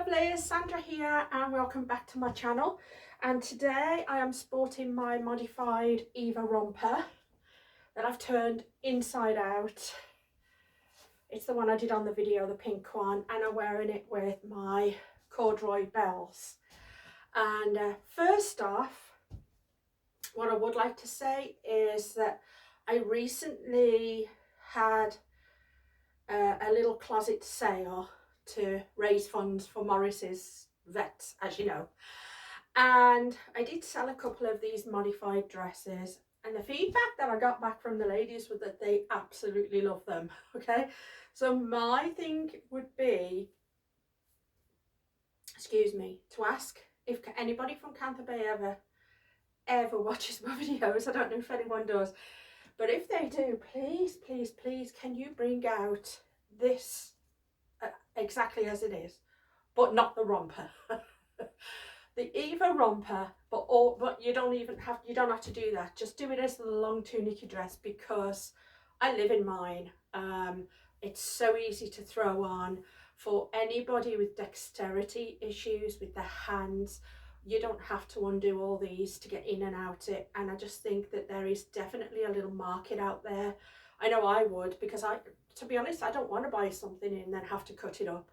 lovelies, Sandra here and welcome back to my channel. And today I am sporting my modified Eva romper that I've turned inside out. It's the one I did on the video, the pink one, and I'm wearing it with my corduroy bells. And first off, what I would like to say is that I recently had a little closet sale to raise funds for Morris's vets, as you know, and I did sell a couple of these modified dresses, and the feedback that I got back from the ladies was that they absolutely love them. Okay, so my thing would be, excuse me, to ask if anybody from Kantha Bae ever watches my videos. I don't know if anyone does, but if they do, please can you bring out this exactly as it is, but not the romper. The Eva romper, but you don't have to do that. Just do it as the long tunicky dress, because I live in mine. It's so easy to throw on for anybody with dexterity issues with their hands. You don't have to undo all these to get in and out it, and I just think that there is definitely a little market out there. I know I would, because to be honest, I don't want to buy something and then have to cut it up.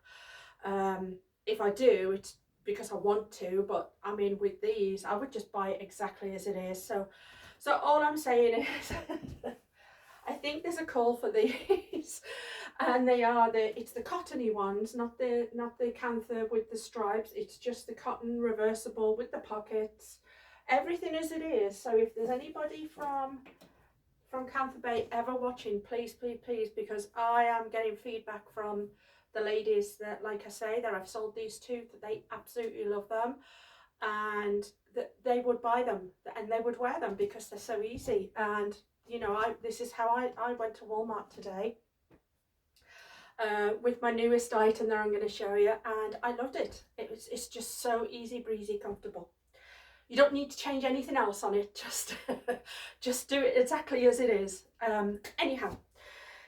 If I do, it's because I want to, but I mean, with these I would just buy it exactly as it is. So all I'm saying is I think there's a call for these, and it's the cottony ones, not the Kantha with the stripes. It's just the cotton reversible with the pockets, everything as it is. So if there's anybody from Kantha Bae ever watching, please, because I am getting feedback from the ladies that, like I say, that I've sold these to, that they absolutely love them, and that they would buy them and they would wear them because they're so easy. And you know, this is how I went to Walmart today with my newest item that I'm going to show you, and I loved it. It's just so easy breezy, comfortable. You don't need to change anything else on it, just do it exactly as it is. Anyhow,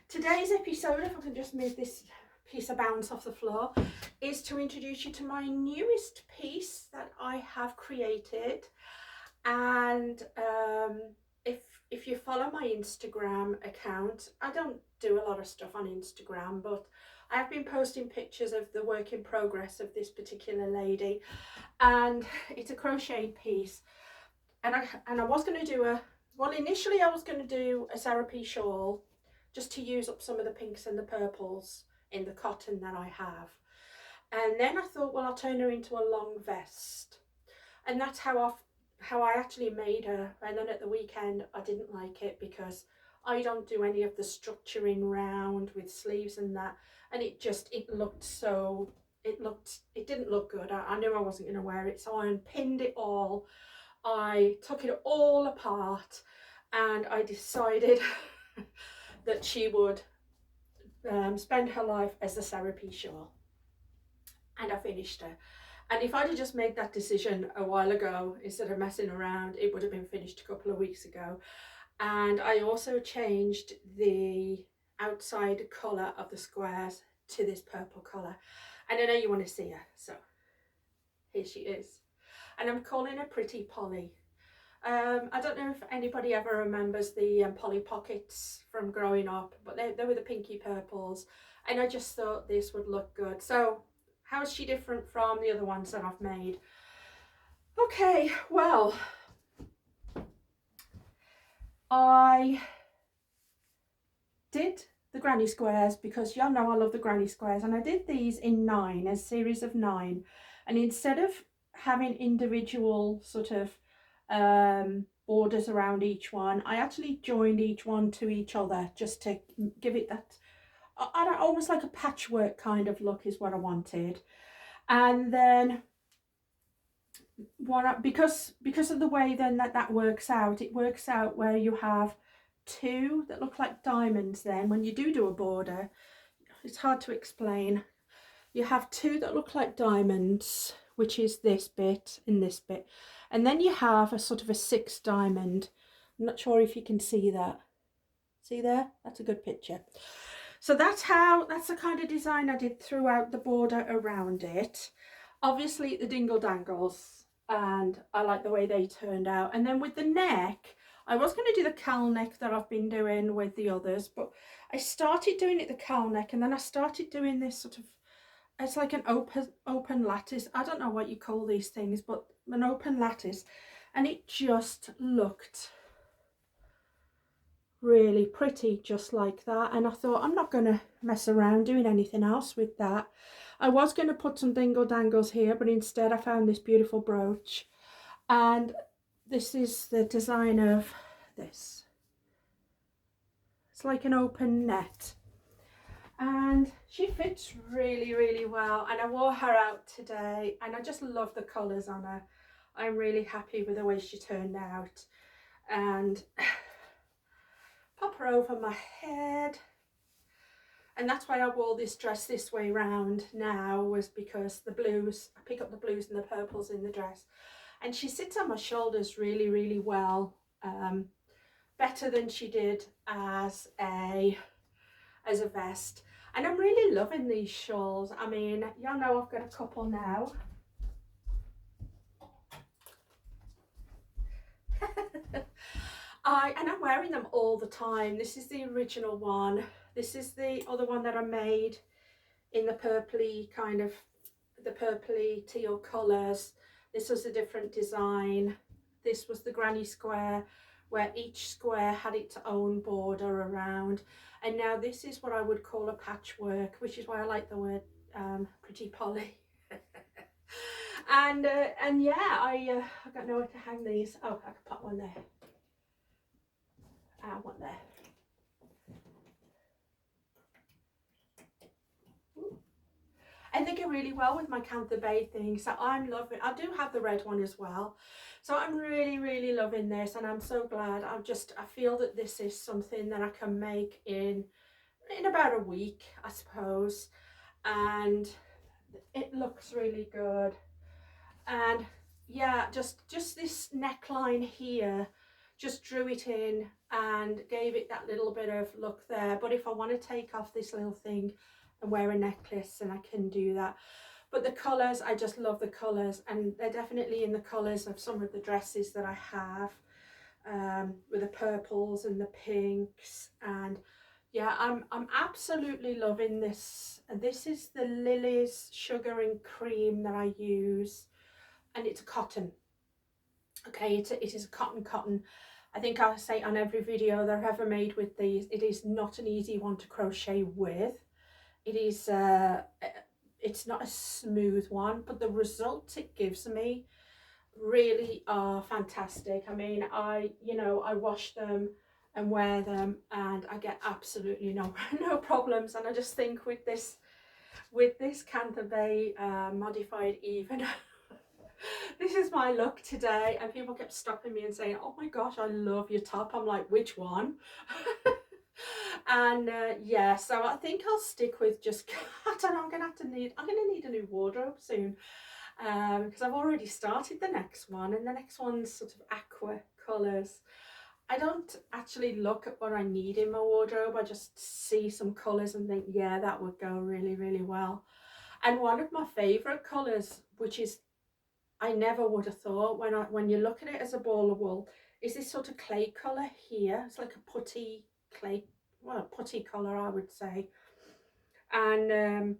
today's episode, if I can just move this piece of bounce off the floor, is to introduce you to my newest piece that I have created. And if you follow my Instagram account, I don't do a lot of stuff on Instagram, but I have been posting pictures of the work in progress of this particular lady, and it's a crochet piece. And I was going to do initially I was going to do a therapy shawl, just to use up some of the pinks and the purples in the cotton that I have. And then I thought, well, I'll turn her into a long vest, and that's how I actually made her. And then at the weekend I didn't like it, because I don't do any of the structuring round with sleeves and that, and it didn't look good. I knew I wasn't going to wear it, so I unpinned it all. I took it all apart, and I decided that she would spend her life as a therapy shawl, and I finished her. And if I'd have just made that decision a while ago, instead of messing around, it would have been finished a couple of weeks ago. And I also changed the outside colour of the squares to this purple colour, and I know you want to see her, so here she is. And I'm calling her Pretty Pollie. I don't know if anybody ever remembers the Polly pockets from growing up, but they were the pinky purples, and I just thought this would look good. So how is she different from the other ones that I've made? Okay, well, I did the granny squares because y'all know I love the granny squares, and I did these in 9, a series of 9, and instead of having individual sort of borders around each one, I actually joined each one to each other, just to give it that almost like a patchwork kind of look is what I wanted. And then because of the way then that works out, it works out where you have 2 that look like diamonds. Then when you do a border, it's hard to explain, you have 2 that look like diamonds, which is this bit and this bit, and then you have a sort of a 6 diamond. I'm not sure if you can see that. See there? That's a good picture. So that's the kind of design I did throughout the border around it. Obviously the dingle dangles, and I like the way they turned out. And then with the neck, I was going to do the cowl neck that I've been doing with the others, but I started doing it the cowl neck, and then I started doing this sort of, it's like an open lattice. I don't know what you call these things, but an open lattice, and it just looked really pretty just like that. And I thought, I'm not going to mess around doing anything else with that. I was going to put some dingle dangles here, but instead I found this beautiful brooch, and this is the design of this. It's like an open net, and she fits really, really well. And I wore her out today, and I just love the colours on her. I'm really happy with the way she turned out. And pop her over my head. And that's why I wore this dress this way round now, was because the blues, I pick up the blues and the purples in the dress, and she sits on my shoulders really, really well, better than she did as a vest. And I'm really loving these shawls. I mean, y'all know I've got a couple now. And I'm wearing them all the time. This is the original one. This is the other one that I made in the purpley kind of, the purpley teal colours. This was a different design. This was the granny square, where each square had its own border around. And now this is what I would call a patchwork, which is why I like the word Pretty Pollie. And yeah, I got nowhere to hang these. Oh, I could put one there. And one there. And they go really well with my Kantha Bae thing, so I'm loving. I do have the red one as well, so I'm really, really loving this, and I'm so glad. I feel that this is something that I can make in about a week, I suppose, and it looks really good. And yeah, just this neckline here just drew it in and gave it that little bit of look there. But if I want to take off this little thing and wear a necklace, and I can do that. But the colours, I just love the colours, and they're definitely in the colours of some of the dresses that I have, with the purples and the pinks. And yeah, I'm absolutely loving this. And this is the Lily's Sugar and Cream that I use, and it's a cotton. Okay, it is a cotton. I think I'll say on every video that I've ever made with these, it is not an easy one to crochet with. It is it's not a smooth one, but the results it gives me really are fantastic. I mean, I wash them and wear them, and I get absolutely no problems. And I just think with this Kantha Bae modified even, this is my look today. And people kept stopping me and saying, oh my gosh, I love your top. I'm like, which one? And yeah, so I think I'll stick with just, I don't know, I'm gonna need a new wardrobe soon, because I've already started the next one, and the next one's sort of aqua colours. I don't actually look at what I need in my wardrobe. I just see some colours and think, yeah, that would go really, really well. And one of my favourite colours, which is, I never would have thought when you look at it as a ball of wool, is this sort of clay colour here. It's like a putty clay, well, putty colour, I would say. And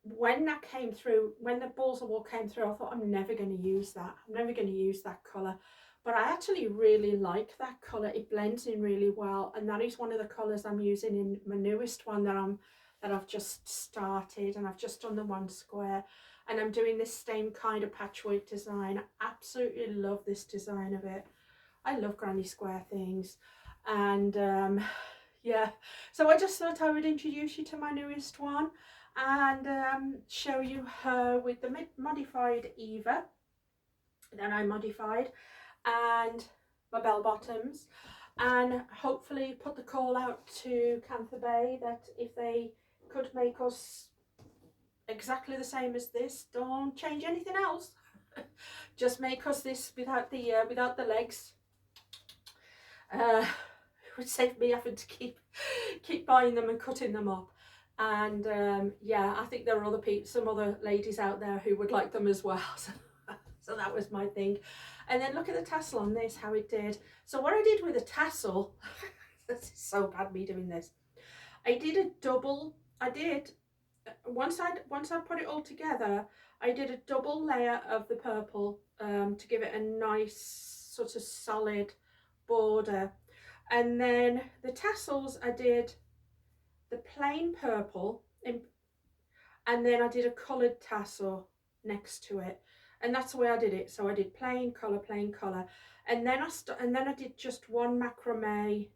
when that came through, when the balls of wool came through, I thought, I'm never going to use that. I'm never going to use that colour. But I actually really like that colour. It blends in really well, and that is one of the colours I'm using in my newest one that I've just started, and I've just done the one square. And I'm doing this same kind of patchwork design. I absolutely love this design of it. I love granny square things. And yeah, so I just thought I would introduce you to my newest one, and show you her with the modified Eva that I modified, and my bell bottoms, and hopefully put the call out to Kantha Bae that if they could make us exactly the same as this, don't change anything else. Just make us this without the legs. It would save me having to keep buying them and cutting them up. And yeah, I think there are other people, some other ladies out there who would like them as well. So that was my thing. And then look at the tassel on this, how it did. So what I did with the tassel, this is so bad me doing this. I did a double, once I put it all together, I did a double layer of the purple to give it a nice sort of solid border. And then the tassels, I did the plain purple and then I did a coloured tassel next to it, and that's the way I did it. So I did plain colour, and then I did just one macrame.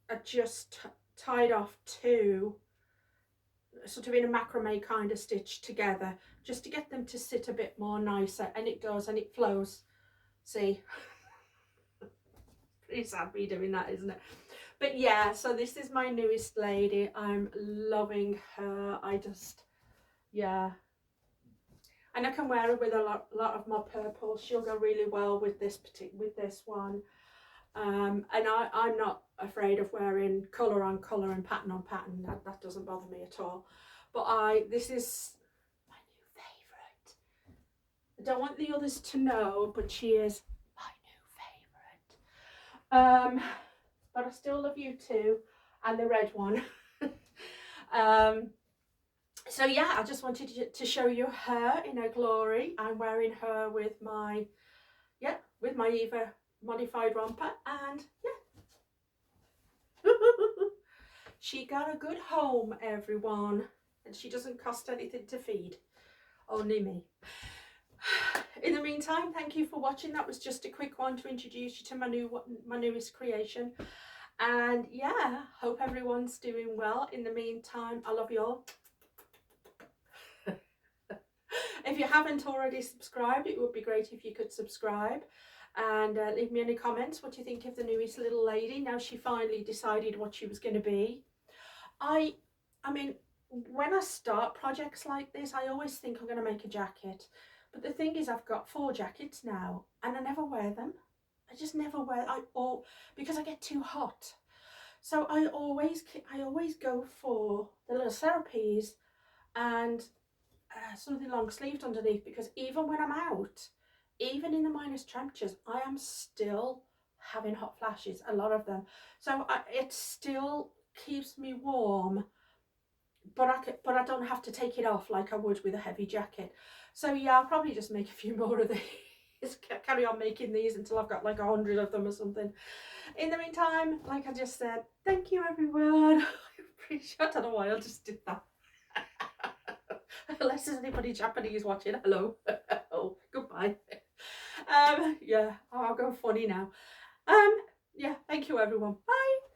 I just tied off two, sort of in a macrame kind of stitch together, just to get them to sit a bit more nicer, and it does, and it flows. See, pretty sad me doing that, isn't it? But yeah, so this is my newest lady. I'm loving her. I just, yeah. And I can wear her with a lot of my purple. She'll go really well with this one. And I'm not afraid of wearing colour on colour and pattern on pattern. That doesn't bother me at all. But this is my new favourite. I don't want the others to know, but she is my new favourite. But I still love you too, and the red one. So yeah, I just wanted to show you her in her glory. I'm wearing her with my Eva modified romper, and yeah. She got a good home, everyone, and she doesn't cost anything to feed, only me. In the meantime, thank you for watching. That was just a quick one to introduce you to my newest creation. And yeah, hope everyone's doing well. In the meantime, I love you all. If you haven't already subscribed, it would be great if you could subscribe and leave me any comments. What do you think of the newest little lady? Now she finally decided what she was going to be. I mean, when I start projects like this, I always think I'm going to make a jacket. But the thing is, I've got 4 jackets now and I never wear them. I just never wear because I get too hot. So I always go for the little Serapes and something long sleeved underneath, because even when I'm out, even in the minus temperatures, I am still having hot flashes, a lot of them. So it still keeps me warm, but I don't have to take it off like I would with a heavy jacket. So yeah, I'll probably just make a few more of these, carry on making these until I've got like 100 of them or something. In the meantime, like I just said, thank you everyone. I don't know why I just did that. Unless there's anybody Japanese watching, hello. Oh, goodbye. Yeah, I'll go funny now. Yeah, thank you everyone. Bye.